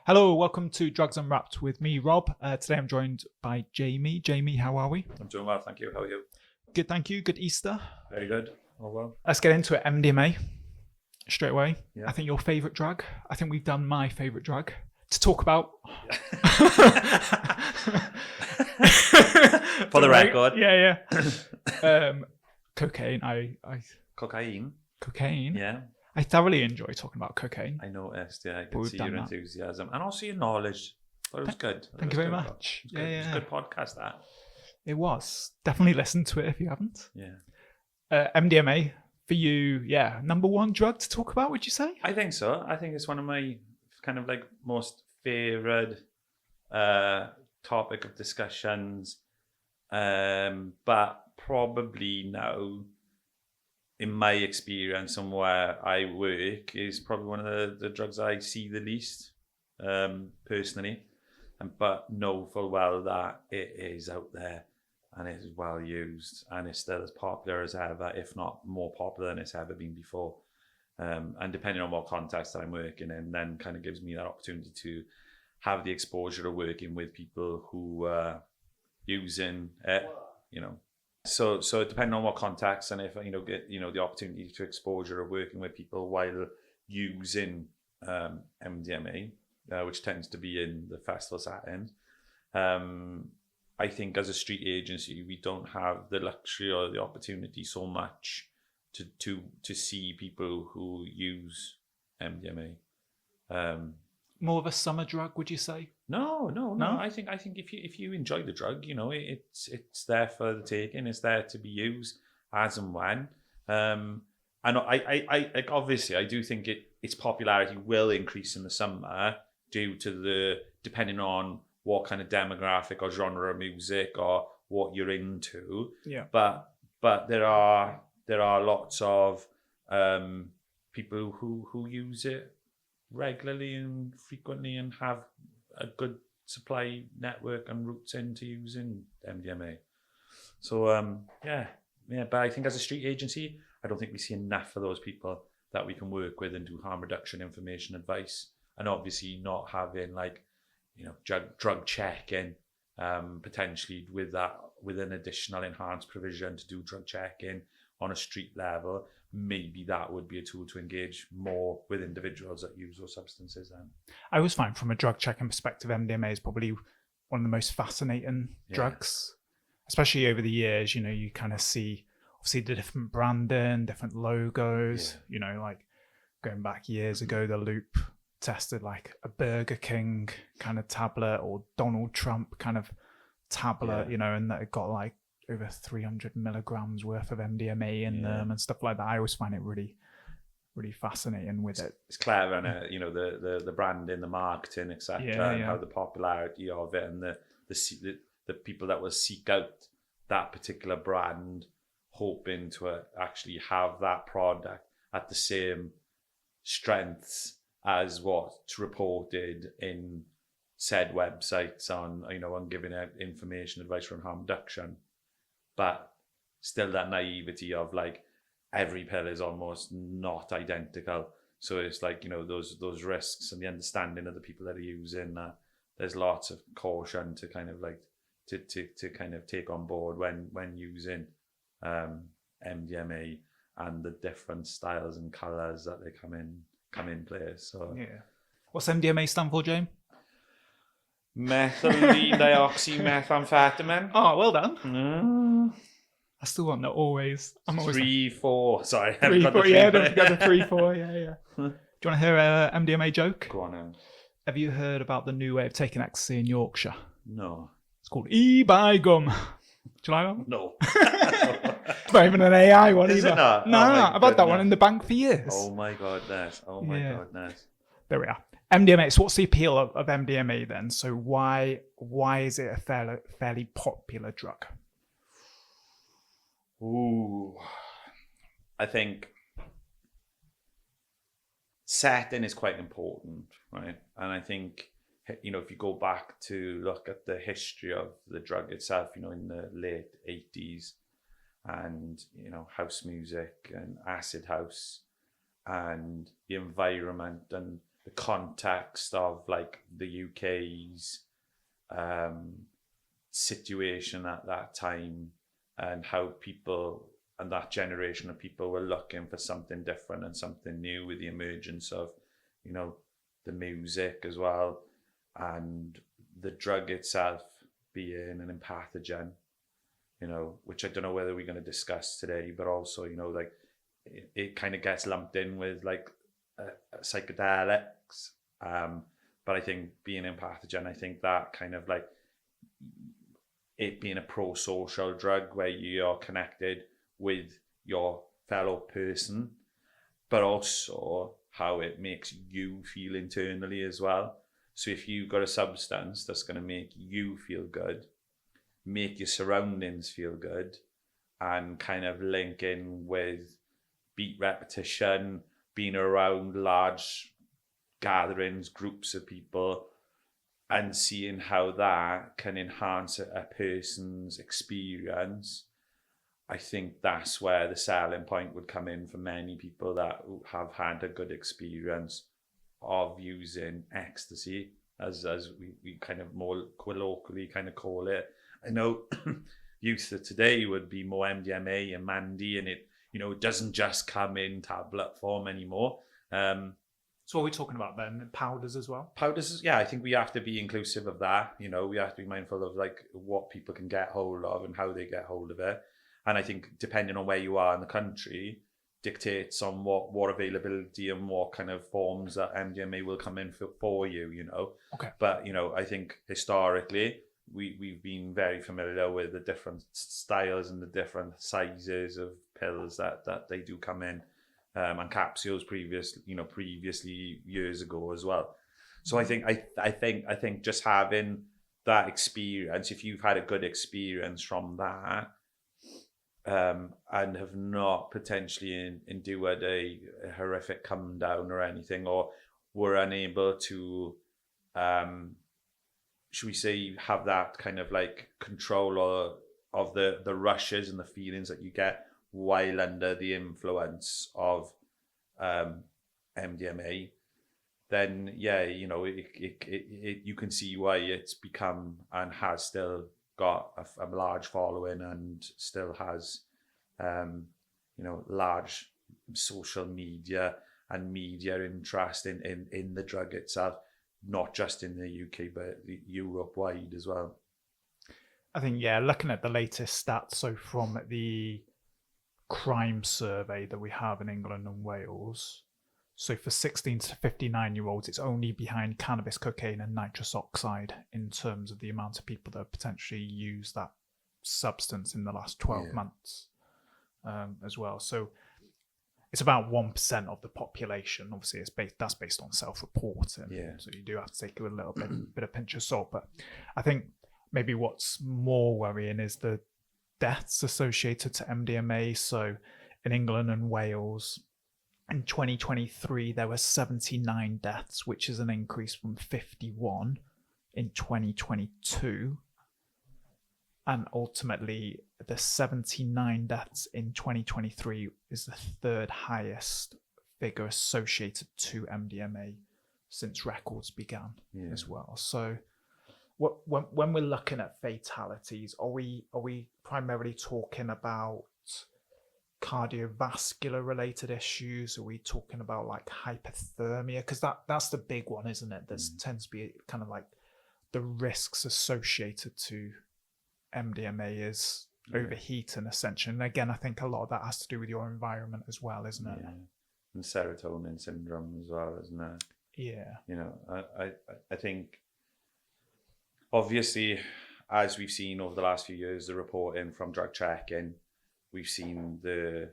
Hello, welcome to Drugs Unwrapped with me, Rob. Today I'm joined by Jamie. Jamie, how are we? I'm doing well, thank you. How are you? Good, thank you. Good Easter. Very good. Oh well. Let's get into it. MDMA straight away. Yeah. I think your favourite drug. I think we've done my favourite drug to talk about. For the record. Yeah. Cocaine. Cocaine? Yeah. I thoroughly enjoy talking about cocaine. I noticed, yeah. I could see your enthusiasm. And also your knowledge. But it was good. Thank you very much. It was a good podcast, that. It was. Definitely listen to it if you haven't. Yeah. MDMA, for you, number one drug to talk about, would you say? I think so. I think it's one of my kind of like most favoured topic of discussions. But probably now, in my experience and where I work, is probably one of the drugs I see the least, personally. But know full well that it is out there and it is well used and it's still as popular as ever, if not more popular than it's ever been before. And depending on what context that I'm working in, then kind of gives me that opportunity to have the exposure of working with people who are using it, So depending on what context, and if get the opportunity to exposure of working with people while using MDMA, which tends to be in the festival setting, I think as a street agency we don't have the luxury or the opportunity so much to see people who use MDMA. More of a summer drug, would you say? No. I think if you enjoy the drug, it's there for the taking. It's there to be used as and when. And I obviously I do think its popularity will increase in the summer due to depending on what kind of demographic or genre of music or what you're into. Yeah. But there are lots of people who use it regularly and frequently and have a good supply network and routes into using MDMA. So but I think as a street agency, I don't think we see enough of those people that we can work with and do harm reduction information advice, and obviously not having drug checking, potentially with an additional enhanced provision to do drug checking on a street level. Maybe that would be a tool to engage more with individuals that use those substances then. I always find from a drug checking perspective, MDMA is probably one of the most fascinating drugs, especially over the years. You kind of see obviously the different branding, different logos, like going back years ago, the Loop tested like a Burger King kind of tablet or Donald Trump kind of tablet, and that it got like over 300 milligrams worth of MDMA in them and stuff like that. I always find it really, really fascinating with it. It's clever, and the branding, the marketing, etc., and how the popularity of it, and the people that will seek out that particular brand, hoping to actually have that product at the same strengths as what's reported in said websites on giving out information, advice on harm reduction. But still that naivety of like every pill is almost not identical. So it's like, those risks and the understanding of the people that are using that there's lots of caution to kind of like to kind of take on board when using MDMA and the different styles and colours that they come in place. So what's MDMA stand for, James? Methylene dioxymethamphetamine. Oh, well done. I still want that always. I'm always 3, 4. Sorry, 3, 4. Yeah, don't forget the 3, 4. Yeah. Do you want to hear a MDMA joke? Go on then. Have you heard about the new way of taking ecstasy in Yorkshire? No. It's called e-buy gum. Do you like that? No. It's not even an AI one Is either. It not? No, I've had that one in the bank for years. Oh my goodness. Goodness. There we are. MDMA. So what's the appeal of MDMA then? So why is it a fairly popular drug? Ooh, I think setting is quite important, right? And I think, if you go back to look at the history of the drug itself, in the late 80s, and house music and acid house and the environment and the context of like the UK's situation at that time, and how people and that generation of people were looking for something different and something new with the emergence of, you know, the music as well, and the drug itself being an empathogen, you know, which I don't know whether we're going to discuss today, but also, you know, like it kind of gets lumped in with like psychedelics. But I think being empathogen, I think that kind of like it being a pro-social drug where you're connected with your fellow person, but also how it makes you feel internally as well. So if you've got a substance that's going to make you feel good, make your surroundings feel good, and kind of link in with beat repetition, being around large gatherings, groups of people, and seeing how that can enhance a person's experience, I think that's where the selling point would come in for many people that have had a good experience of using ecstasy, as we kind of more colloquially kind of call it. I know youth of today would be more MDMA and Mandy, and it, you know, it doesn't just come in tablet form anymore. So what are we talking about then? Powders as well? Powders, yeah, I think we have to be inclusive of that. You know, we have to be mindful of like what people can get hold of and how they get hold of it. And I think depending on where you are in the country, dictates on what availability and what kind of forms that MDMA will come in for you, you know. Okay. But, you know, I think historically, we've been very familiar with the different styles and the different sizes of pills that they do come in, and capsules previously years ago as well. So I think just having that experience, if you've had a good experience from that, and have not potentially endured a horrific come down or anything, or were unable to, should we say, have that kind of like control of the rushes and the feelings that you get while under the influence of MDMA, then yeah, you know, it you can see why it's become and has still got a large following, and still has you know, large social media and media interest in the drug itself, not just in the UK but Europe wide as well. I think, yeah, looking at the latest stats, so from the crime survey that we have in England and Wales, so for 16 to 59-year-olds, it's only behind cannabis, cocaine and nitrous oxide in terms of the amount of people that have potentially used that substance in the last 12 months as well. So it's about 1% of the population. Obviously, that's based on self-reporting. Yeah. So you do have to take a little bit of pinch of salt. But I think maybe what's more worrying is the deaths associated to MDMA. So in England and Wales, in 2023, there were 79 deaths, which is an increase from 51 in 2022. And ultimately, the 79 deaths in 2023 is the third highest figure associated to MDMA since records began as well. So when we're looking at fatalities, are we primarily talking about cardiovascular related issues? Are we talking about like hypothermia? Because that's the big one, isn't it? That tends to be kind of like the risks associated to MDMA is overheating essentially. And again, I think a lot of that has to do with your environment as well, isn't it? Yeah. And serotonin syndrome as well, isn't it? Yeah. You know, I think obviously, as we've seen over the last few years, the reporting from drug checking, we've seen the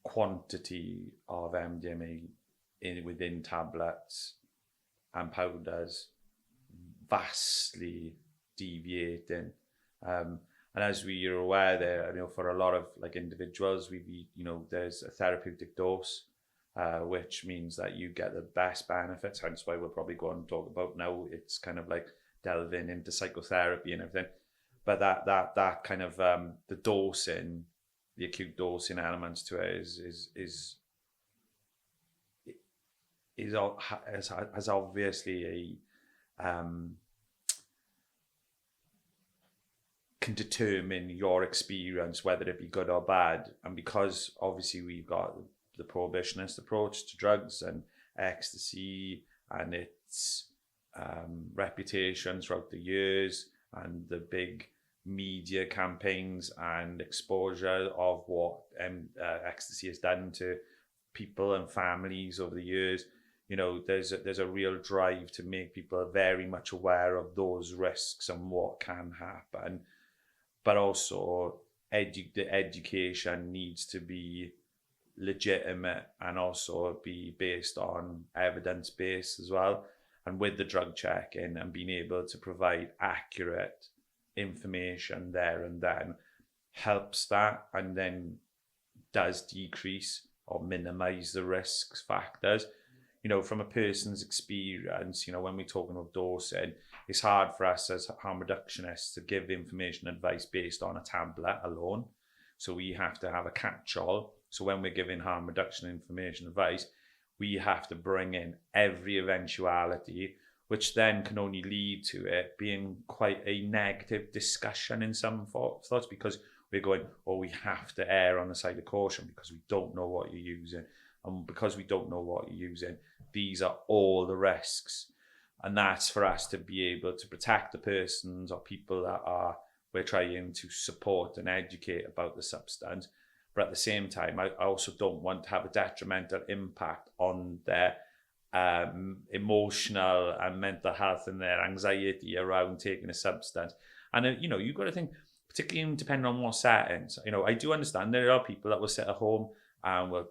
quantity of MDMA within tablets and powders vastly deviating. And as we are aware there, you know, for a lot of like individuals, there's a therapeutic dose, which means that you get the best benefits. Hence why we'll probably go on and talk about now. It's kind of like delving into psychotherapy and everything. But that kind of the dosing, the acute dosing elements to it is has obviously can determine your experience, whether it be good or bad. And because obviously we've got the prohibitionist approach to drugs and ecstasy and its reputation throughout the years and the big media campaigns and exposure of what ecstasy has done to people and families over the years, there's a real drive to make people very much aware of those risks and what can happen. But also the education needs to be legitimate and also be based on evidence base as well. And with the drug checking and being able to provide accurate information there and then helps that, and then does decrease or minimize the risks factors. From a person's experience, when we're talking about dosing, it's hard for us as harm reductionists to give information advice based on a tablet alone. So we have to have a catch-all. So when we're giving harm reduction information advice, we have to bring in every eventuality, which then can only lead to it being quite a negative discussion in some thoughts, because we're going, we have to err on the side of caution because we don't know what you're using. And because we don't know what you're using, these are all the risks. And that's for us to be able to protect the persons or people that we're trying to support and educate about the substance. But at the same time, I also don't want to have a detrimental impact on their emotional and mental health and their anxiety around taking a substance. And, you've got to think, particularly depending on what settings, I do understand there are people that will sit at home and will,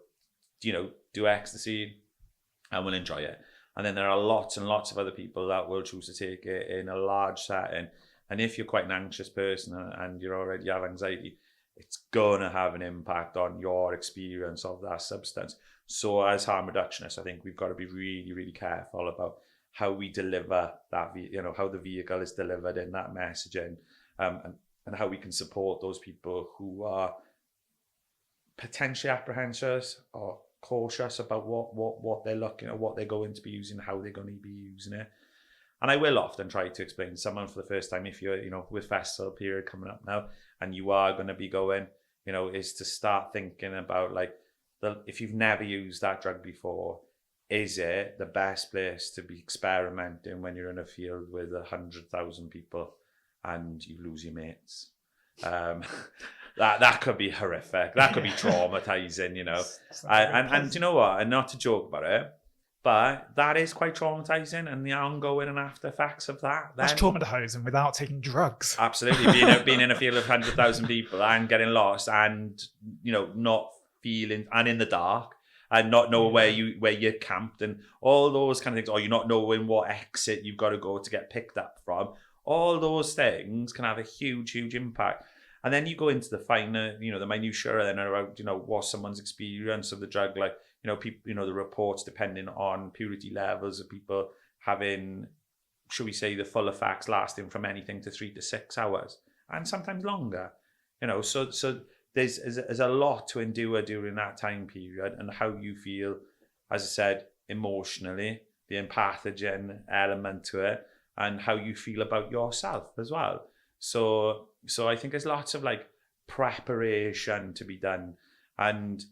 do ecstasy and will enjoy it. And then there are lots and lots of other people that will choose to take it in a large setting. And if you're quite an anxious person and you already have anxiety, it's going to have an impact on your experience of that substance. So as harm reductionists, I think we've got to be really, really careful about how we deliver that, how the vehicle is delivered in that messaging, and how we can support those people who are potentially apprehensive or cautious about what they're looking at, what they're going to be using, how they're going to be using it. And I will often try to explain to someone for the first time, if you're, with festival period coming up now, and you are going to be going, is to start thinking about if you've never used that drug before, is it the best place to be experimenting when you're in a field with 100,000 people and you lose your mates? That could be horrific. That could be traumatizing, and you know what? And not to joke about it, but that is quite traumatizing, and the ongoing and after effects of that. That's traumatizing without taking drugs. Absolutely, being in a field of 100,000 people and getting lost, and not feeling, and in the dark, and not knowing where you're camped, and all those kind of things, or you're not knowing what exit you've got to go to get picked up from. All those things can have a huge, huge impact. And then you go into the finer, the minutiae then around, what someone's experience of the drug, people, the reports depending on purity levels of people having, should we say, the full effects lasting from anything to 3 to 6 hours, and sometimes longer. So there's a lot to endure during that time period, and how you feel, as I said, emotionally, the empathogen element to it, and how you feel about yourself as well. So I think there's lots of preparation to be done. And,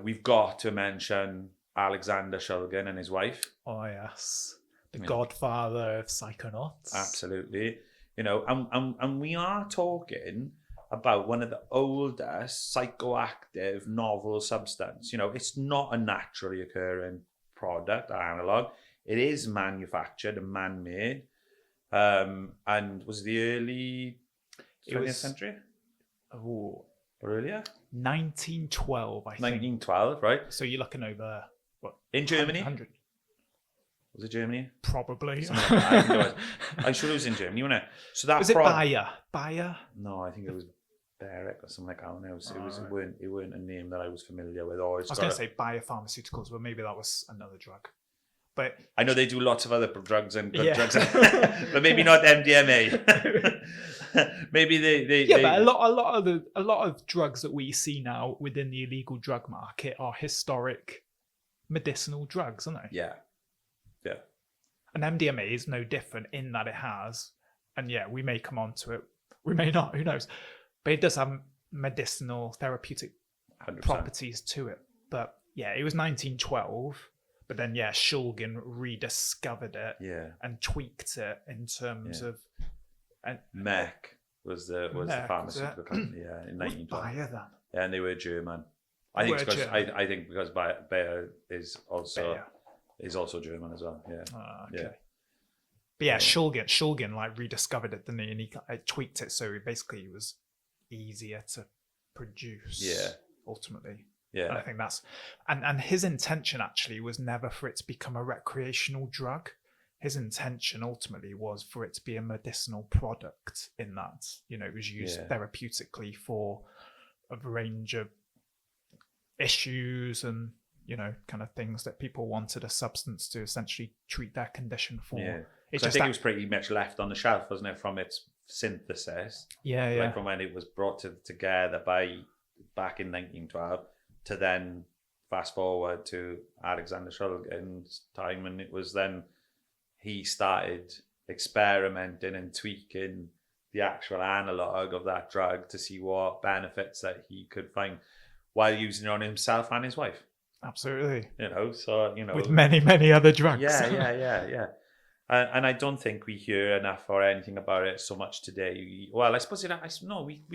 we've got to mention Alexander Shulgin and his wife. Oh, yes. The godfather of psychonauts. Absolutely. And we are talking about one of the oldest psychoactive novel substance. It's not a naturally occurring product or analog. It is manufactured and man-made. And was the early 20th century? Oh, or earlier? 1912, I think. 1912, right? So you're looking over, what? In Germany? 100. Was it Germany? Probably. Something like that. I think it was. I'm sure it was in Germany, wasn't it? So that was it Bayer? Bayer? No, I think it was Beric or something like that. It weren't a name that I was familiar with. I was going to say Bayer Pharmaceuticals, but maybe that was another drug. But I know they do lots of other drugs and good drugs, but maybe not MDMA. Maybe they. But a lot of drugs that we see now within the illegal drug market are historic medicinal drugs, aren't they? Yeah. And MDMA is no different in that it has, and yeah, we may come on to it, we may not, who knows, but it does have medicinal therapeutic 100%. properties to it. But yeah, it was 1912, but then yeah, Shulgin rediscovered it and tweaked it in terms of. And Mech was the pharmaceutical company, in 1912. Bayer then? Yeah, and they were German. I think because Bayer is also German as well. Yeah. Okay. But yeah, Shulgin like rediscovered it, didn't he? And he tweaked it so basically it was easier to produce. Yeah. Ultimately. Yeah. And I think that's and his intention actually was never for it to become a recreational drug. His intention ultimately was for it to be a medicinal product in that, it was used therapeutically for a range of issues and, kind of things that people wanted a substance to essentially treat their condition for. Yeah. I think it was pretty much left on the shelf, wasn't it, from its synthesis? Yeah, like from when it was brought together back in 1912 to then fast forward to Alexander Shulgin's time, and it was then he started experimenting and tweaking the actual analog of that drug to see what benefits that he could find while using it on himself and his wife. Absolutely. With many, many other drugs. Yeah. And I don't think we hear enough or anything about it so much today. Well, I suppose we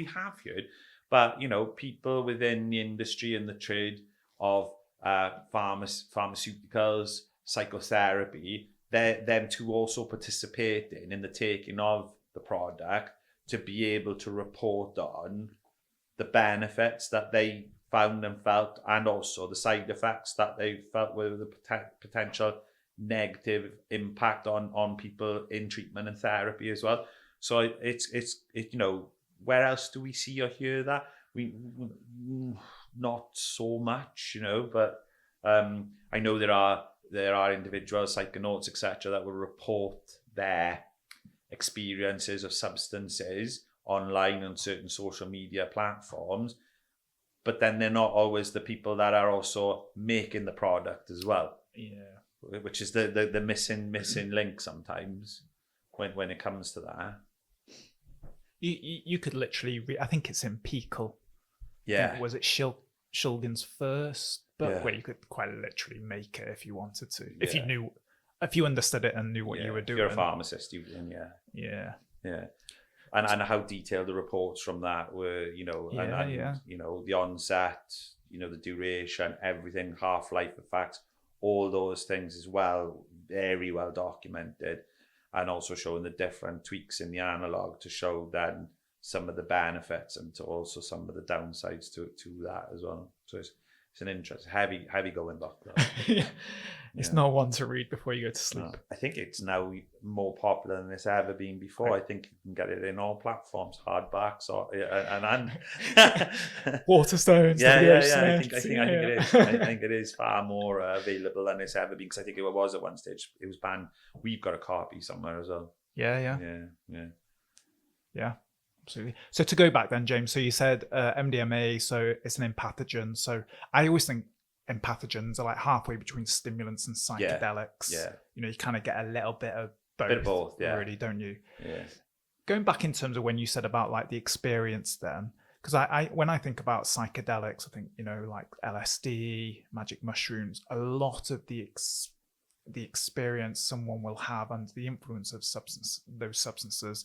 have heard, but people within the industry and the trade of pharmaceuticals, psychotherapy, them to also participating in the taking of the product to be able to report on the benefits that they found and felt, and also the side effects that they felt with the potential negative impact on people in treatment and therapy as well. So it's where else do we see or hear that? We not so much, but I know there are individuals, psychonauts, etc., that will report their experiences of substances online on certain social media platforms, but then they're not always the people that are also making the product as well. Yeah. Which is the missing link sometimes when it comes to that. You could literally I think it's in Pickle. Yeah. Was it Shulgin's first book where you could quite literally make it if you wanted to, if you understood it and knew what you were doing. If you're a pharmacist, Yeah. And how detailed the reports from that were, the onset, the duration, everything, half-life effects, all those things as well, very well documented, and also showing the different tweaks in the analog to show then some of the benefits and to also some of the downsides to that as well. So it's an interesting, heavy going book. It's not one to read before you go to sleep. No. I think it's now more popular than it's ever been before. I think you can get it in all platforms, hardbacks and Waterstones. I think it is. I think it is far more available than it's ever been, because I think it was at one stage. It was banned. We've got a copy somewhere as well. Yeah. Absolutely. So to go back then, James, so you said MDMA, so it's an empathogen. So I always think empathogens are like halfway between stimulants and psychedelics. Yeah. You kind of get a little bit of both, really, don't you? Yeah. Going back in terms of when you said about like the experience then, because I when I think about psychedelics, I think, like LSD, magic mushrooms, a lot of the experience someone will have under the influence of those substances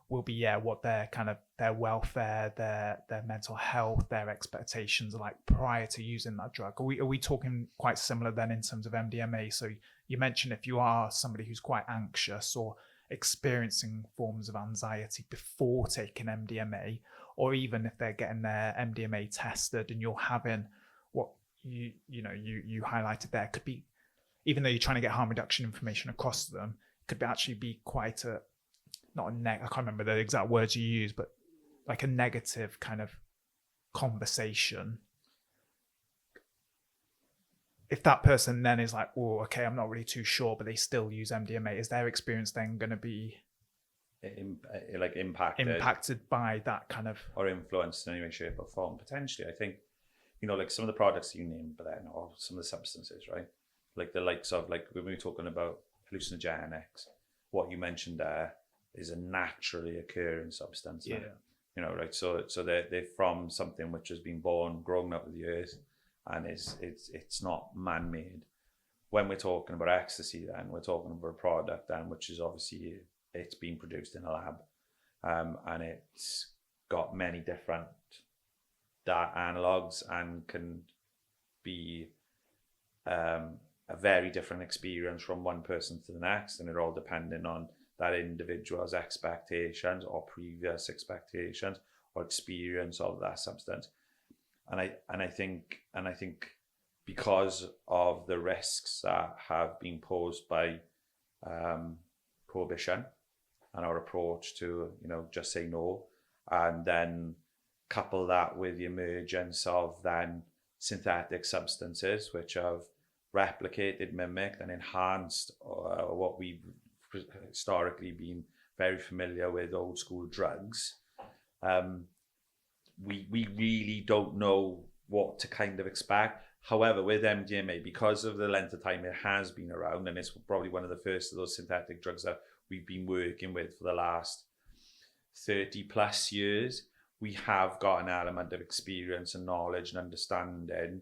will be what their kind of their welfare, their mental health, their expectations are like prior to using that drug. Are we talking quite similar then in terms of MDMA? So you mentioned if you are somebody who's quite anxious or experiencing forms of anxiety before taking MDMA, or even if they're getting their MDMA tested and you're having what you highlighted there, could be, even though you're trying to get harm reduction information across to them, could actually be quite a I can't remember the exact words you use, but like a negative kind of conversation. If that person then is like, oh, okay, I'm not really too sure, but they still use MDMA, is their experience then going to be impacted by that kind of, or influenced in any way, shape or form? Potentially, I think, like some of the products you named, but then, or some of the substances, right? like the likes of, like when we were talking about hallucinogenics, what you mentioned there is a naturally occurring substance. Yeah. You know, right? So they're from something which has been born, grown out of the earth, and it's not man-made. When we're talking about ecstasy, then we're talking about a product then which is obviously it's been produced in a lab, and it's got many different analogs and can be a very different experience from one person to the next, and it all depending on that individual's expectations or previous expectations or experience of that substance. And I think because of the risks that have been posed by prohibition and our approach to, you know, just say no, and then couple that with the emergence of then synthetic substances which have replicated, mimicked and enhanced what we've historically been very familiar with, old school drugs. We really don't know what to kind of expect. However, with MDMA, because of the length of time it has been around, and it's probably one of the first of those synthetic drugs that we've been working with for the last 30 plus years, we have got an element of experience and knowledge and understanding.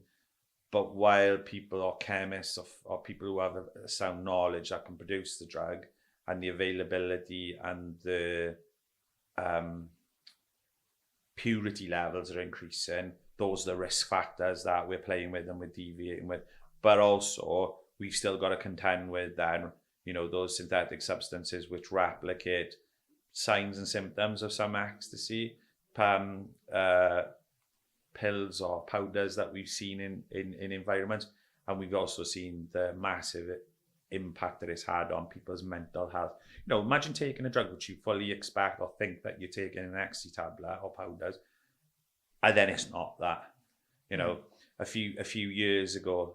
But while people or chemists or people who have a sound knowledge that can produce the drug, and the availability and the purity levels are increasing, those are the risk factors that we're playing with and we're deviating with. But also, we've still got to contend with then, you know, those synthetic substances which replicate signs and symptoms of some ecstasy, pills or powders that we've seen in environments. And we've also seen the massive impact that it's had on people's mental health. You know, imagine taking a drug which you fully expect or think that you're taking an ecstasy tablet or powders, and then it's not that. You know, a few years ago,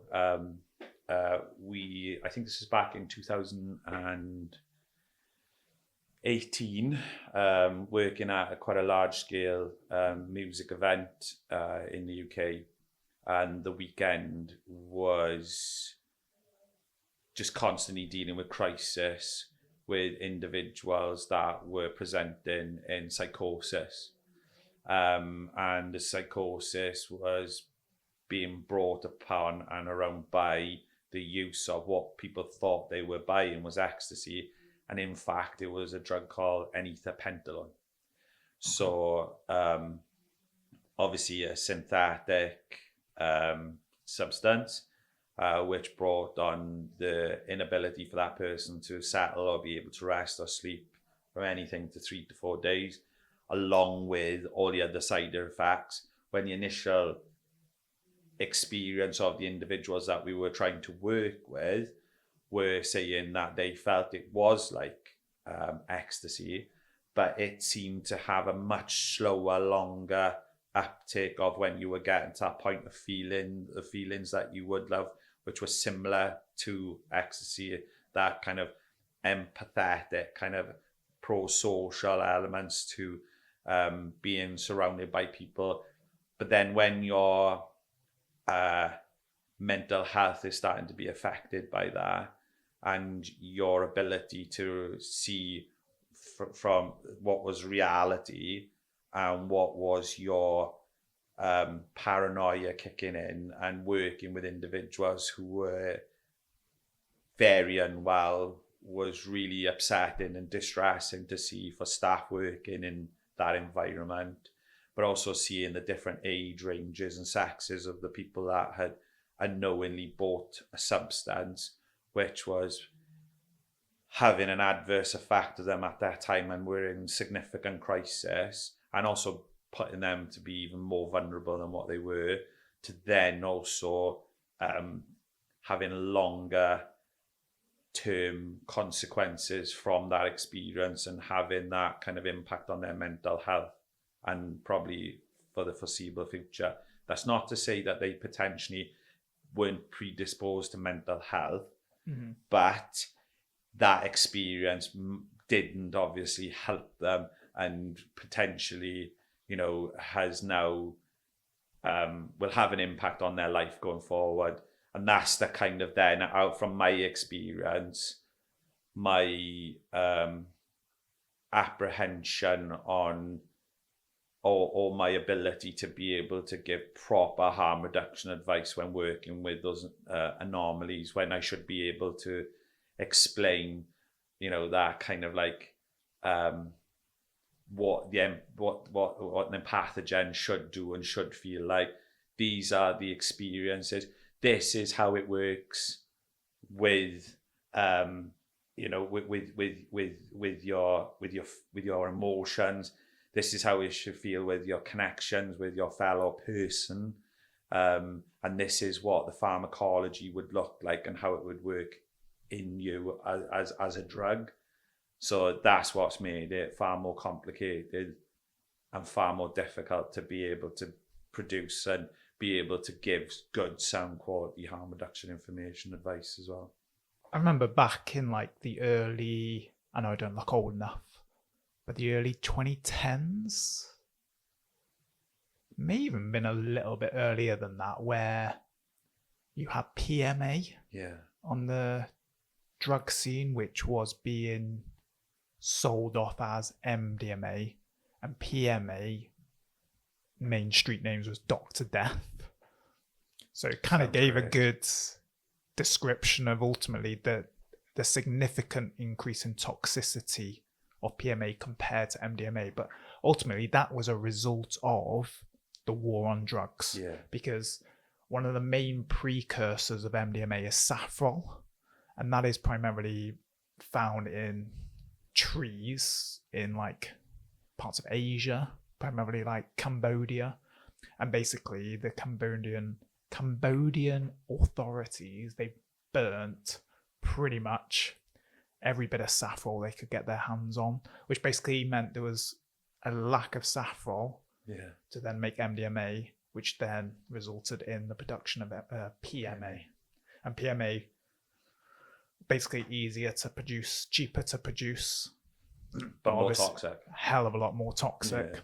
I think this is back in 2018, working at quite a large scale music event in the UK, and the weekend was just constantly dealing with crisis with individuals that were presenting in psychosis. And the psychosis was being brought upon and around by the use of what people thought they were buying was ecstasy. And in fact, it was a drug called N-Ethylpentylone. So obviously a synthetic substance, which brought on the inability for that person to settle or be able to rest or sleep for anything to 3 to 4 days, along with all the other side effects. When the initial experience of the individuals that we were trying to work with were saying that they felt it was like ecstasy, but it seemed to have a much slower, longer uptake of when you were getting to that point of feeling the feelings that you would love, which was similar to ecstasy, that kind of empathetic, kind of pro-social elements to being surrounded by people. But then when your mental health is starting to be affected by that, and your ability to see from what was reality and what was your paranoia kicking in, and working with individuals who were very unwell, was really upsetting and distressing to see for staff working in that environment, but also seeing the different age ranges and sexes of the people that had unknowingly bought a substance which was having an adverse effect to them at that time and were in significant crisis, and also putting them to be even more vulnerable than what they were, to then also having longer term consequences from that experience and having that kind of impact on their mental health, and probably for the foreseeable future. That's not to say that they potentially weren't predisposed to mental health, but that experience didn't obviously help them, and potentially, you know, has now will have an impact on their life going forward. And that's the kind of then out from my experience, my apprehension on or my ability to be able to give proper harm reduction advice when working with those anomalies, when I should be able to explain, that kind of like what an empathogen should do and should feel like. These are the experiences. This is how it works with with your emotions. This is how it should feel with your connections with your fellow person, and this is what the pharmacology would look like and how it would work in you as a drug. So that's what's made it far more complicated and far more difficult to be able to produce and be able to give good sound quality harm reduction information advice as well. I remember back in like the early, I know I don't look old enough, but the early 2010s, may even been a little bit earlier than that, where you had PMA on the drug scene, which was being sold off as MDMA, and PMA main street names was Dr. Death. So it kind of gave a good description of ultimately the significant increase in toxicity of PMA compared to MDMA. But ultimately that was a result of the war on drugs, because one of the main precursors of MDMA is saffron, and that is primarily found in trees in like parts of Asia, primarily like Cambodia. And basically the Cambodian authorities, they burnt pretty much every bit of saffron they could get their hands on, which basically meant there was a lack of saffron to then make MDMA, which then resulted in the production of PMA. And PMA, basically easier to produce, cheaper to produce, but more toxic. A hell of a lot more toxic.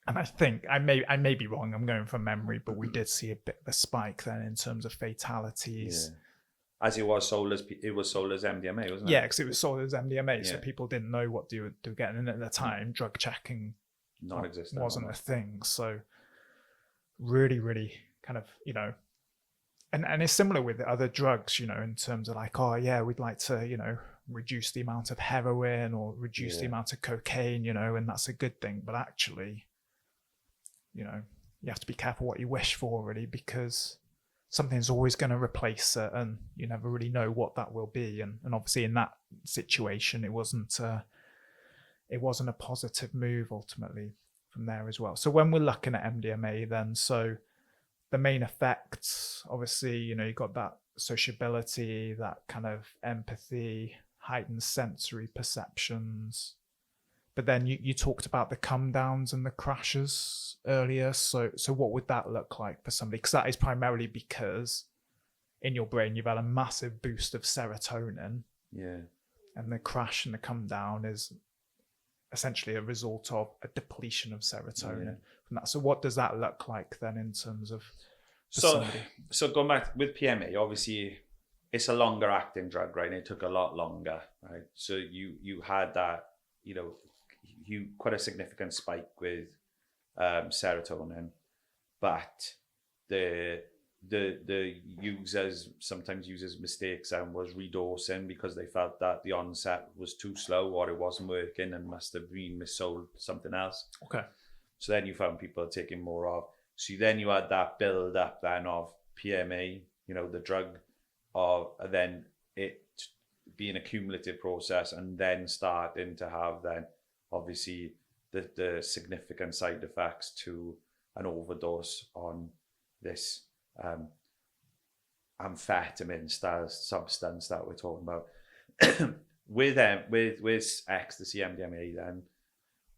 And I think, I may be wrong, I'm going from memory, but we did see a bit of a spike then in terms of fatalities. As it was sold as MDMA, wasn't it? Yeah, because it was sold as MDMA, so people didn't know what they were getting. And at the time, drug checking non-existent wasn't a thing. So really, really kind of, and it's similar with other drugs, in terms of like, we'd like to, reduce the amount of heroin or reduce the amount of cocaine, and that's a good thing. But actually, you have to be careful what you wish for, really, because something's always going to replace it, and you never really know what that will be. And obviously in that situation, it wasn't a positive move ultimately from there as well. So when we're looking at MDMA then, so the main effects, obviously, you've got that sociability, that kind of empathy, heightened sensory perceptions. But then you talked about the come downs and the crashes earlier. So what would that look like for somebody? Because that is primarily because in your brain you've had a massive boost of serotonin. And the crash and the come down is essentially a result of a depletion of serotonin from that. So what does that look like then in terms of somebody? So going back with PMA, obviously it's a longer acting drug, right? And it took a lot longer, right? So you had that, you quite a significant spike with serotonin, but the users sometimes mistakes and was redosing because they felt that the onset was too slow or it wasn't working and must have been missold something else. Okay. So then you found people taking more of. So then you had that build up then of PMA, the drug, and then it being a cumulative process, and then starting to have then obviously the significant side effects to an overdose on this amphetamine style substance that we're talking about. with ecstasy, MDMA, then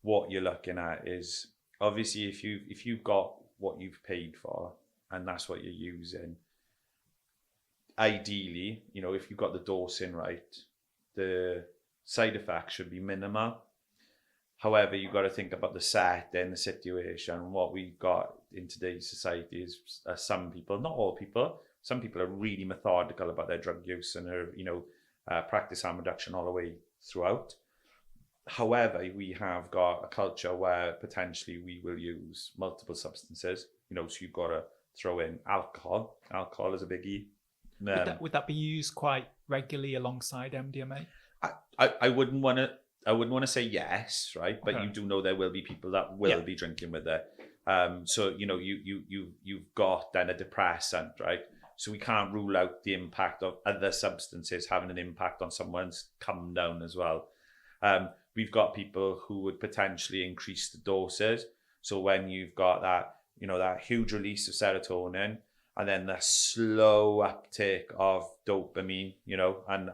what you're looking at is obviously if you've got what you've paid for and that's what you're using, ideally, if you've got the dosing right, the side effects should be minimal. However, you've got to think about the setting, the situation. What we've got in today's society is some people, not all people, Some people are really methodical about their drug use and are, practice harm reduction all the way throughout. However, we have got a culture where potentially we will use multiple substances, so you've got to throw in alcohol. Alcohol is a biggie. Would that be used quite regularly alongside MDMA? I wouldn't want to say yes, right? But you do know there will be people that will be drinking with it. So you've got then a depressant, right? So we can't rule out the impact of other substances having an impact on someone's come down as well. We've got people who would potentially increase the doses. So when you've got that, that huge release of serotonin, and then the slow uptake of dopamine, and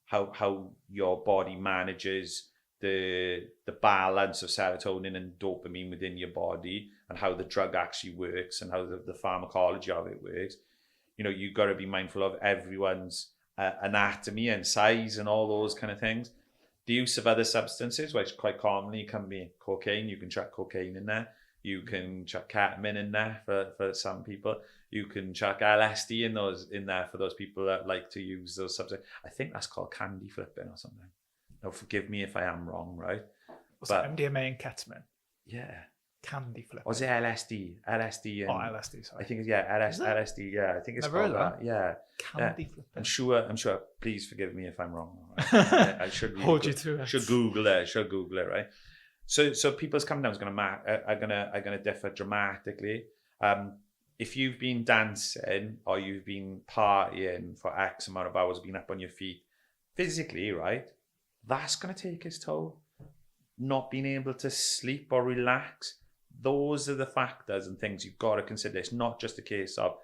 how your body manages the balance of serotonin and dopamine within your body, and how the drug actually works, and how the pharmacology of it works. You've got to be mindful of everyone's anatomy and size and all those kind of things. The use of other substances, which quite commonly can be cocaine, you can chuck cocaine in there. You can chuck ketamine in there for some people. You can chuck LSD in there for those people that like to use those substances. I think that's called candy flipping or something. Now, forgive me if I am wrong, right? Was it MDMA and ketamine? Yeah. Candy flipping. Or was it LSD? LSD and... Oh, LSD, sorry. I think it's, LSD, yeah. I think it's Never called that. Yeah. Candy flipping. I'm sure. Please forgive me if I'm wrong. Right? I should hold you to it. Should Google it, right? So people's come down are gonna differ dramatically. If you've been dancing or you've been partying for X amount of hours, been up on your feet physically, right? That's gonna take its toll. Not being able to sleep or relax. Those are the factors and things you've got to consider. It's not just a case of,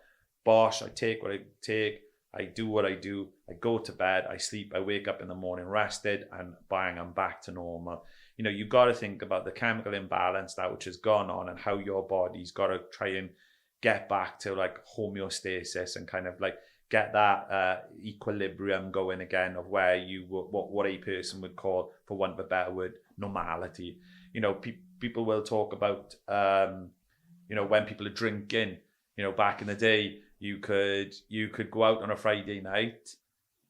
bosh, I take what I take, I do what I do, I go to bed, I sleep, I wake up in the morning rested, and bang, I'm back to normal. You've got to think about the chemical imbalance, that which has gone on, and how your body's got to try and get back to like homeostasis and kind of like get that equilibrium going again of where you what a person would call, for want of a better word, normality. People will talk about when people are drinking. Back in the day, you could go out on a Friday night,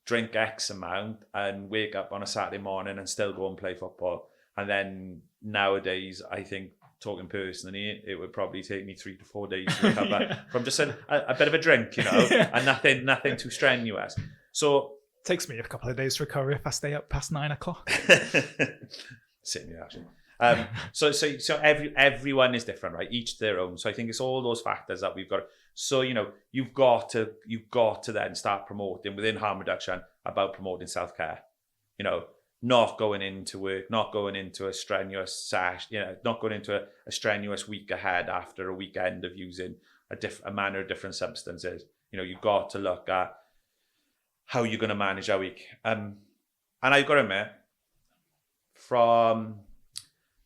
drink X amount, and wake up on a Saturday morning and still go and play football. And then nowadays, I think, talking personally, it would probably take me 3 to 4 days to recover from just a bit of a drink, and nothing too strenuous. So it takes me a couple of days to recover if I stay up past 9 o'clock. Sitting here, actually. So everyone is different, right? Each their own. So I think it's all those factors that we've got. So you've got to then start promoting within harm reduction about promoting self-care. Not going into work, not going into a strenuous not going into a strenuous week ahead after a weekend of using a manner of different substances. You've got to look at how you're going to manage that week. And I've got to admit, from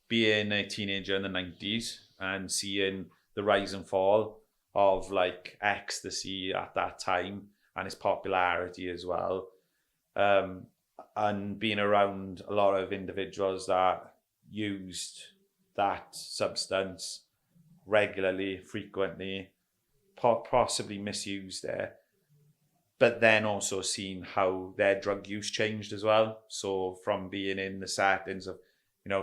being a teenager in the 90s and seeing the rise and fall of like Ecstasy at that time and its popularity as well, and being around a lot of individuals that used that substance regularly, frequently, possibly misused it, but then also seeing how their drug use changed as well. So from being in the settings of,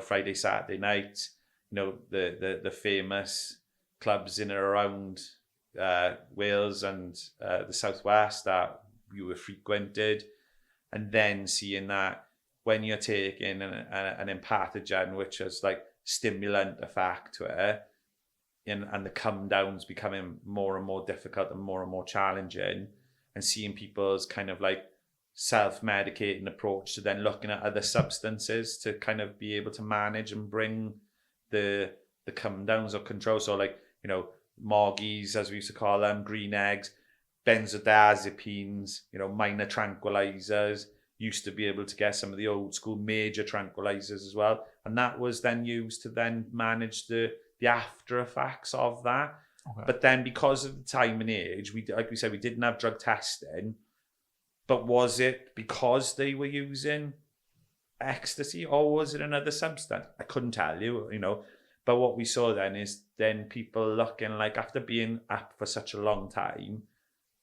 Friday, Saturday night, the famous clubs in and around Wales and the southwest that you were frequented, and then seeing that when you're taking an empathogen, which has like stimulant effect to it, and the come downs becoming more and more difficult and more challenging, and seeing people's kind of like self-medicating approach to then looking at other substances to kind of be able to manage and bring the come downs or control. So like, morgies, as we used to call them, green eggs, benzodiazepines, minor tranquilizers, used to be able to get some of the old school major tranquilizers as well. And that was then used to then manage the after effects of that. Okay. But then because of the time and age, like we said, we didn't have drug testing. But was it because they were using ecstasy or was it another substance? I couldn't tell you, But what we saw then is then people looking like, after being up for such a long time,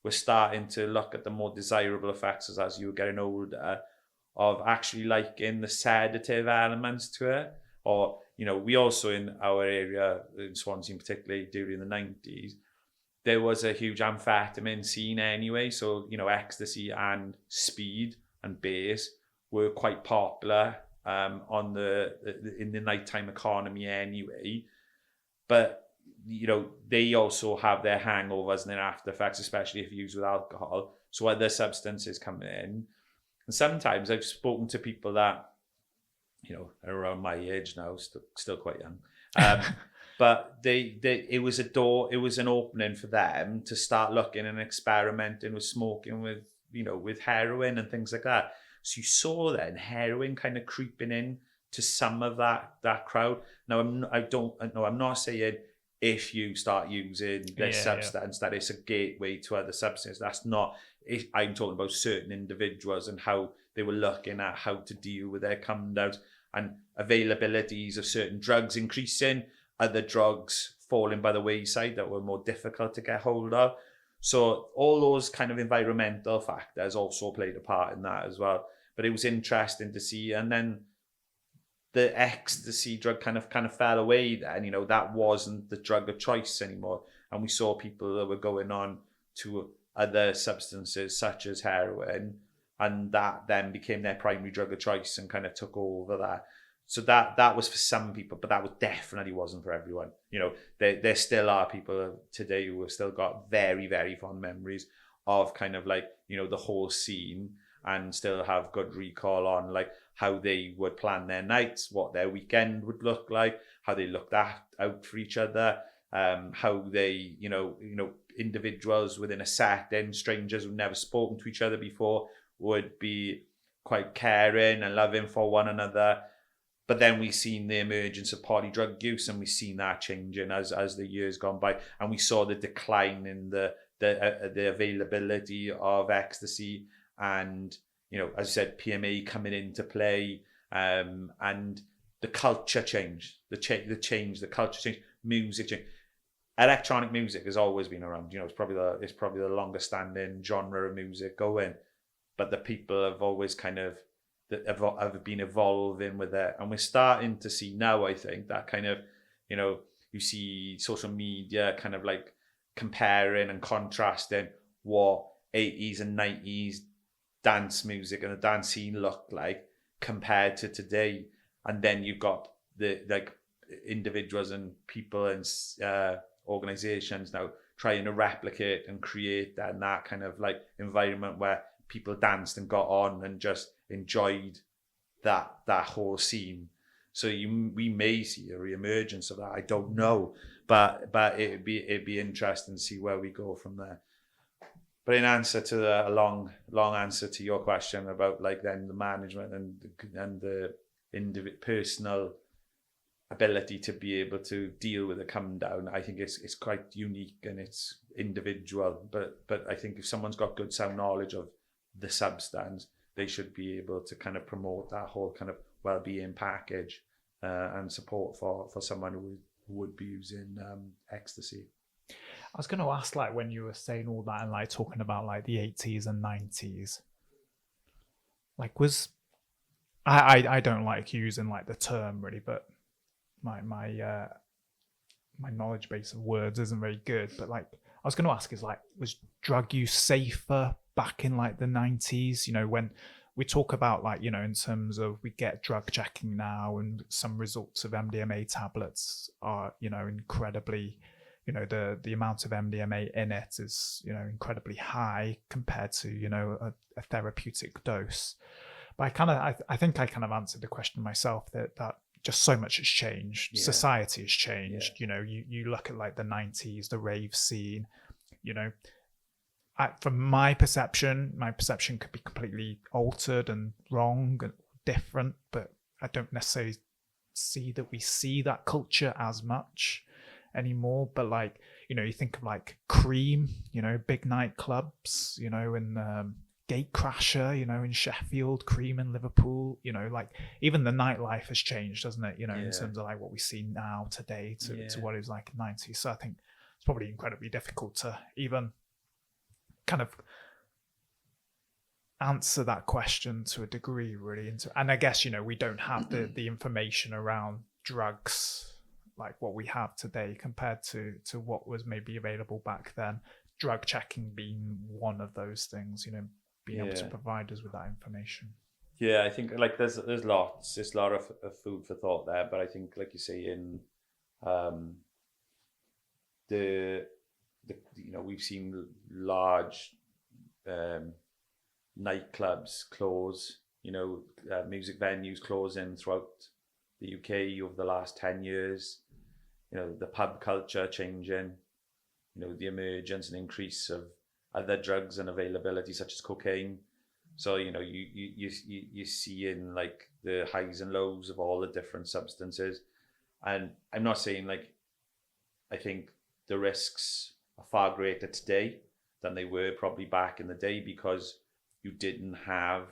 we're starting to look at the more desirable effects as you were getting older, of actually liking the sedative elements to it. Or, you know, we also in our area, in Swansea particularly during the 90s, there was a huge amphetamine scene anyway. So, you know, ecstasy and speed and bass were quite popular in the nighttime economy anyway. But, you know, they also have their hangovers and their after effects, especially if used with alcohol. So other substances come in. And sometimes I've spoken to people that, you know, are around my age now, still quite young. But it was an opening for them to start looking and experimenting with smoking with, you know, with heroin and things like that. So you saw then heroin kind of creeping in to some of that crowd. Now I'm not saying if you start using this substance that it's a gateway to other substances. That's not. I'm talking about certain individuals and how they were looking at how to deal with their come downs and availabilities of certain drugs increasing, other drugs falling by the wayside that were more difficult to get hold of. So all those kind of environmental factors also played a part in that as well. But it was interesting to see. And then the ecstasy drug kind of fell away then, you know, that wasn't the drug of choice anymore. And we saw people that were going on to other substances such as heroin, and that then became their primary drug of choice and kind of took over that. So that was for some people, but that definitely wasn't for everyone. You know, there still are people today who have still got very, very fond memories of kind of like, you know, the whole scene, and still have good recall on like how they would plan their nights, what their weekend would look like, how they looked out for each other, how they, you know, individuals within a setting, strangers who've never spoken to each other before, would be quite caring and loving for one another. But then we've seen the emergence of poly drug use, and we've seen that changing as the years gone by, and we saw the decline in the availability of ecstasy, and, you know, as I said, PMA coming into play, and the culture changed, the culture changed, music changed. Electronic music has always been around. You know, it's probably the longest standing genre of music going, but the people have always kind of have been evolving with it, and we're starting to see now, I think, that kind of, you know, you see social media kind of like comparing and contrasting what 80s and 90s dance music and the dance scene looked like compared to today. And then you've got the like individuals and people and organizations now trying to replicate and create that kind of like environment where people danced and got on and just enjoyed that whole scene. So we may see a re-emergence of that. I don't know, but it'd be interesting to see where we go from there. But in answer to a long answer to your question about like then the management and the personal ability to be able to deal with a come down, I think it's quite unique and it's individual. But I think if someone's got good sound knowledge of the substance, they should be able to kind of promote that whole kind of well-being package and support for someone who would be using ecstasy. I was going to ask, like, when you were saying all that and like talking about like the 80s and 90s, like I don't like using like the term really, but my knowledge base of words isn't very good. But like I was going to ask is like, was drug use safer back in like the 90s? You know, when we talk about like, you know, in terms of we get drug checking now and some results of MDMA tablets are, you know, incredibly, you know, the amount of MDMA in it is, you know, incredibly high compared to, you know, a therapeutic dose. But I think I kind of answered the question myself that just so much has changed. Yeah. Society has changed. Yeah. You know, you look at like the 90s, the rave scene, you know, from my perception could be completely altered and wrong and different, but I don't necessarily see that we see that culture as much anymore. But like, you know, you think of like Cream, you know, big nightclubs, you know, in gatecrasher, in Sheffield, Cream in Liverpool, like even the nightlife has changed, doesn't it? In terms of like what we see now today to what it was like in the 90s. So I think it's probably incredibly difficult to even kind of answer that question to a degree, really. And I guess, we don't have the information around drugs like what we have today compared to what was maybe available back then. Drug checking being one of those things, being able to provide us with that information. Yeah, I think like there's a lot of food for thought there, but I think like you say in we've seen large nightclubs close, music venues closing throughout the UK over the last 10 years, the pub culture changing, the emergence and increase of other drugs and availability such as cocaine. So, you see in like the highs and lows of all the different substances. And I'm not saying like, I think the risks are far greater today than they were probably back in the day because you didn't have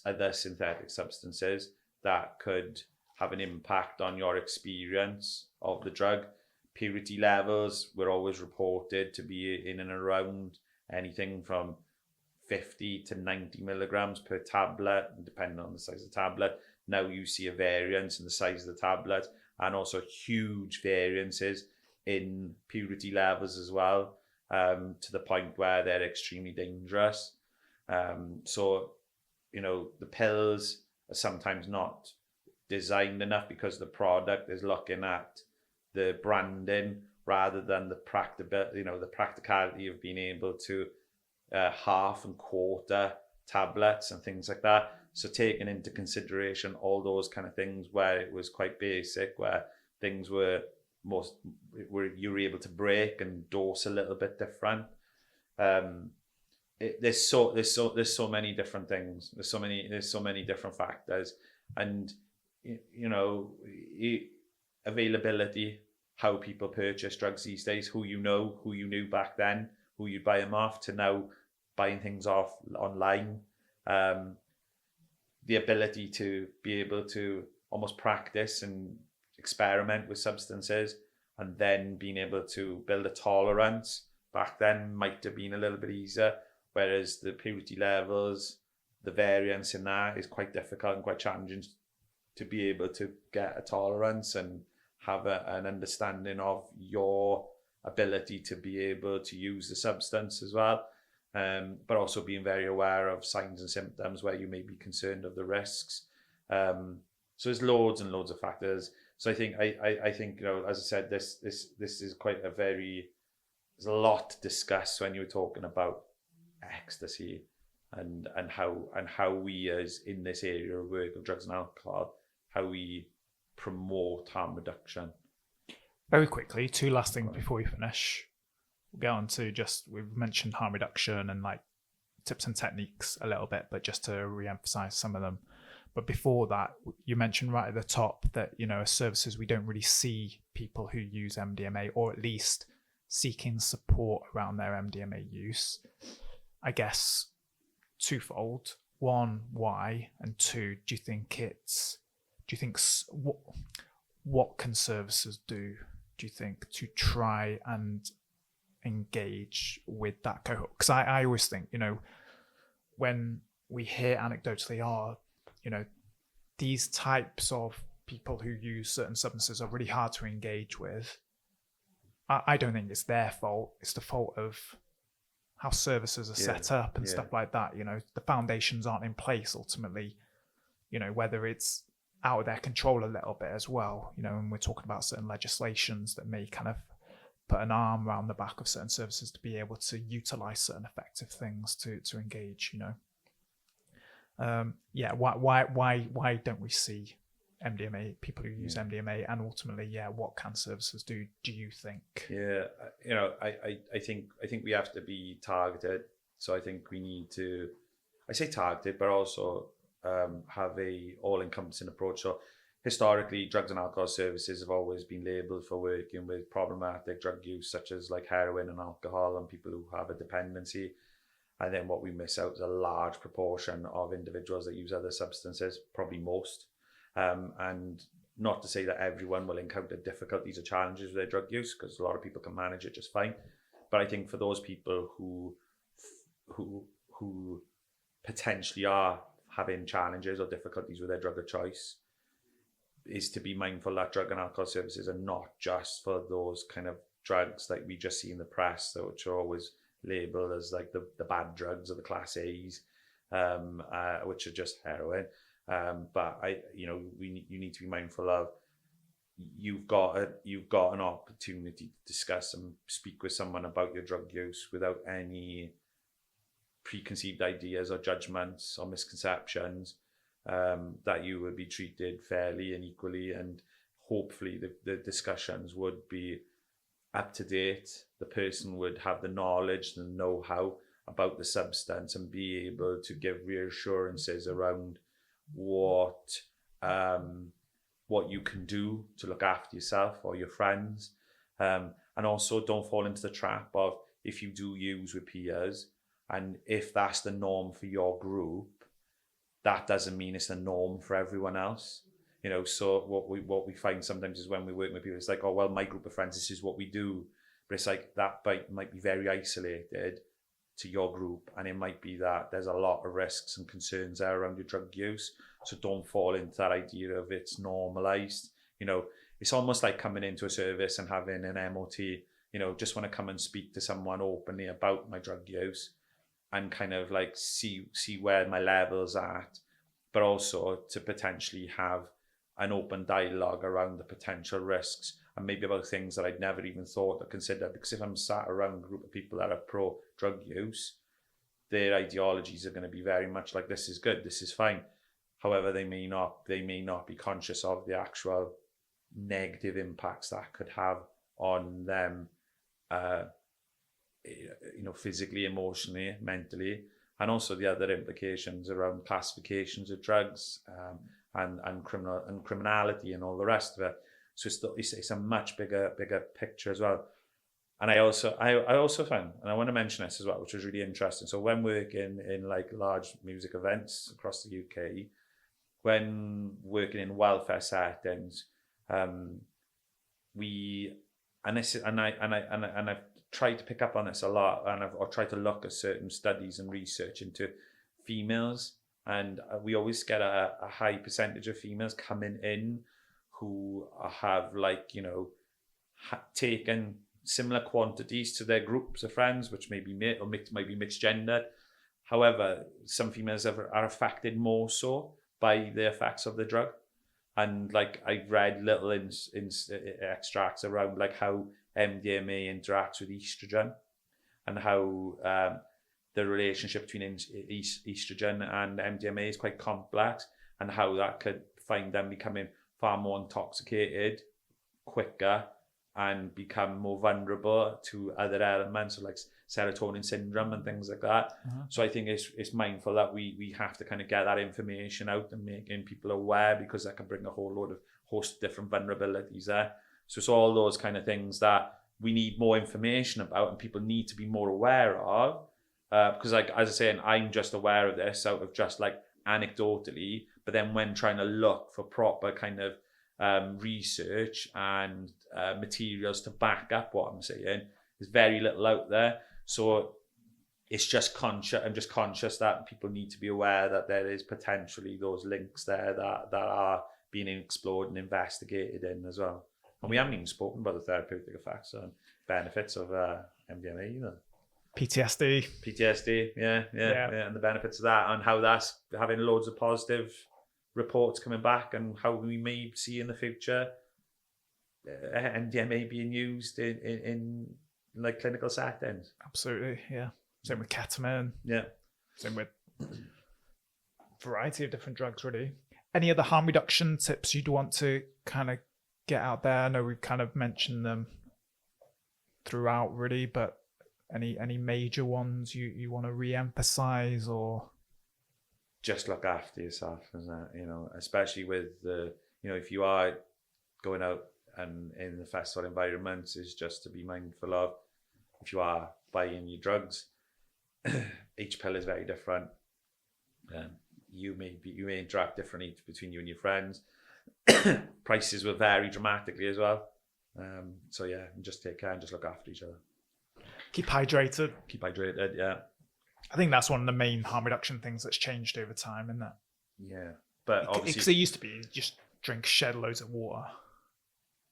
other synthetic substances that could have an impact on your experience of the drug. Purity levels were always reported to be in and around anything from 50 to 90 milligrams per tablet, depending on the size of the tablet. Now you see a variance in the size of the tablet and also huge variances in purity levels as well, to the point where they're extremely dangerous. So, the pills are sometimes not designed enough because the product is looking at the branding rather than the practicality of being able to half and quarter tablets and things like that. So taking into consideration all those kind of things where it was quite basic, where things were you were able to break and dose a little bit different. There's so many different things. There's so many different factors, and availability, how people purchase drugs these days, who you knew back then, who you buy them off, to now buying things off online. The ability to be able to almost practice and experiment with substances and then being able to build a tolerance back then might have been a little bit easier, whereas the purity levels, the variance in that is quite difficult and quite challenging to be able to get a tolerance and have an understanding of your ability to be able to use the substance as well. But also being very aware of signs and symptoms where you may be concerned of the risks. So there's loads and loads of factors. So I think as I said, this is quite there's a lot to discuss when you're talking about ecstasy and how we as in this area of work of drugs and alcohol, how we promote harm reduction. Very quickly, two last things before we finish. We'll get on to we've mentioned harm reduction and like tips and techniques a little bit, but just to re-emphasize some of them. But before that, you mentioned right at the top that, as services, we don't really see people who use MDMA, or at least seeking support around their MDMA use. I guess twofold. One, why? And two, what can services do you think, to try and engage with that cohort? Because I always think, when we hear anecdotally, these types of people who use certain substances are really hard to engage with. I don't think it's their fault. It's the fault of how services are set up and stuff like that. The foundations aren't in place ultimately, whether it's out of their control a little bit as well, and we're talking about certain legislations that may kind of put an arm around the back of certain services to be able to utilize certain effective things to engage, why don't we see MDMA, people who use MDMA, and ultimately, what can services do you think? I think we have to be targeted. So I think we need to, I say targeted, but also have a all-encompassing approach. So historically, drugs and alcohol services have always been labelled for working with problematic drug use, such as like heroin and alcohol, and people who have a dependency. And then what we miss out is a large proportion of individuals that use other substances, probably most. And not to say that everyone will encounter difficulties or challenges with their drug use, because a lot of people can manage it just fine. But I think for those people who potentially are having challenges or difficulties with their drug of choice, is to be mindful that drug and alcohol services are not just for those kind of drugs like we just see in the press, which are always labeled as like the bad drugs or the class A's, which are just heroin. But you need to be mindful of, you've got an opportunity to discuss and speak with someone about your drug use without any preconceived ideas or judgments or misconceptions, that you would be treated fairly and equally, and hopefully the discussions would be up to date. The person would have the knowledge and know-how about the substance and be able to give reassurances around what you can do to look after yourself or your friends, and also don't fall into the trap of, if you do use with peers, and if that's the norm for your group, that doesn't mean it's the norm for everyone else. So what we find sometimes is when we work with people, it's like, oh well, my group of friends, this is what we do, but it's like that might be very isolated to your group, and it might be that there's a lot of risks and concerns there around your drug use. So don't fall into that idea of it's normalized. It's almost like coming into a service and having an MOT. Just want to come and speak to someone openly about my drug use and kind of like see where my level's at, but also to potentially have an open dialogue around the potential risks and maybe about things that I'd never even thought or considered. Because if I'm sat around a group of people that are pro drug use, their ideologies are going to be very much like, this is good, this is fine. However, they may not be conscious of the actual negative impacts that could have on them, physically, emotionally, mentally, and also the other implications around classifications of drugs, and criminality and all the rest of it. So it's a much bigger picture as well. And I also found, and I want to mention this as well, which was really interesting. So when working in like large music events across the UK, when working in welfare settings, I've tried to pick up on this a lot, and I've tried to look at certain studies and research into females, and we always get a high percentage of females coming in who have taken similar quantities to their groups of friends, which may be mixed gendered. However, some females are affected more so by the effects of the drug. And like I've read little in extracts around like how MDMA interacts with estrogen, and how the relationship between estrogen and MDMA is quite complex, and how that could find them becoming far more intoxicated quicker and become more vulnerable to other elements like serotonin syndrome and things like that. So I think it's mindful that we have to kind of get that information out and making people aware, because that can bring a host of different vulnerabilities there. So it's all those kind of things that we need more information about and people need to be more aware of, because like as I say, I'm just aware of this out of just like anecdotally, but then when trying to look for proper kind of research and materials to back up what I'm saying, there's very little out there. So it's just I'm just conscious that people need to be aware that there is potentially those links there that are being explored and investigated in as well. And we haven't even spoken about the therapeutic effects and benefits of MDMA either. PTSD, yeah, and the benefits of that, and how that's having loads of positive reports coming back, and how we may see in the future MDMA being used in like clinical settings. Absolutely, yeah. Same with ketamine. Yeah. Same with a variety of different drugs, really. Any other harm reduction tips you'd want to kind of get out there? I know we've kind of mentioned them throughout, really, but any major ones you want to re-emphasize? Or just look after yourself, isn't it? Especially with the, if you are going out and in the festival environments, is just to be mindful of, if you are buying your drugs, each pill is very different. You may interact differently between you and your friends. Prices will vary dramatically as well. So yeah, just take care and just look after each other. Keep hydrated. Keep hydrated, yeah. I think that's one of the main harm reduction things that's changed over time, isn't it? Yeah, but obviously... Because it used to be just drink shed loads of water.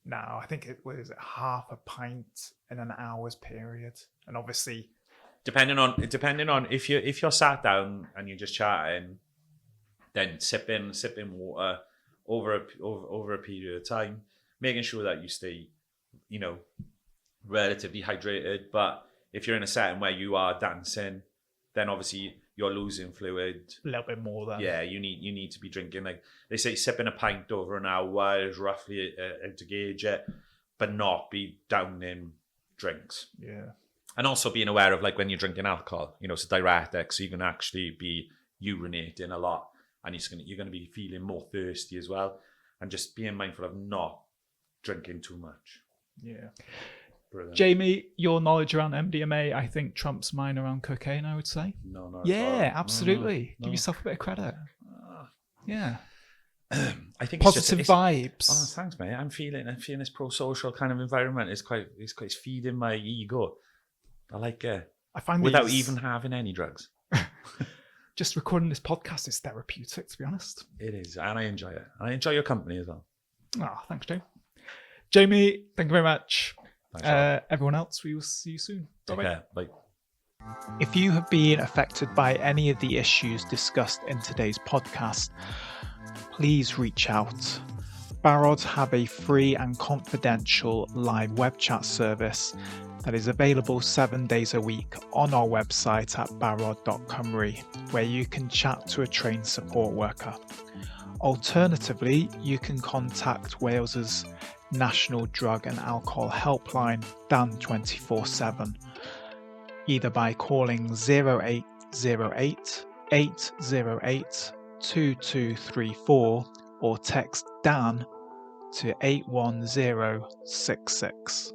Now, I think it was half a pint in an hour's period. And obviously... Depending on if you're sat down and you're just chatting, then sipping water over a period of time, making sure that you stay, relatively hydrated. But if you're in a setting where you are dancing, then obviously you're losing fluid. A little bit more then. Yeah, you need to be drinking, like they say, sipping a pint over an hour is roughly to gauge it, but not be downing drinks. Yeah. And also being aware of, like, when you're drinking alcohol, it's a diuretic, so you can actually be urinating a lot, and you're going to be feeling more thirsty as well, and just being mindful of not drinking too much. Yeah. Brilliant. Jamie, your knowledge around MDMA, I think, trumps mine around cocaine, I would say. No. Yeah, absolutely. No. Give yourself a bit of credit. Yeah. I think positive vibes. Oh, thanks, mate. I'm feeling this pro-social kind of environment. It's feeding my ego. I like it. I find without even having any drugs. Just recording this podcast is therapeutic, to be honest. It is, and I enjoy it. I enjoy your company as well. Oh, thanks, Joe. Jamie, thank you very much. Thanks, everyone else, we will see you soon. Take care. Bye. If you have been affected by any of the issues discussed in today's podcast, please reach out. Barod have a free and confidential live web chat service that is available 7 days a week on our website at barod.cymru, where you can chat to a trained support worker. Alternatively, you can contact Wales's National Drug and Alcohol Helpline, Dan 24/7, either by calling 0808 808 2234 or text Dan to 81066.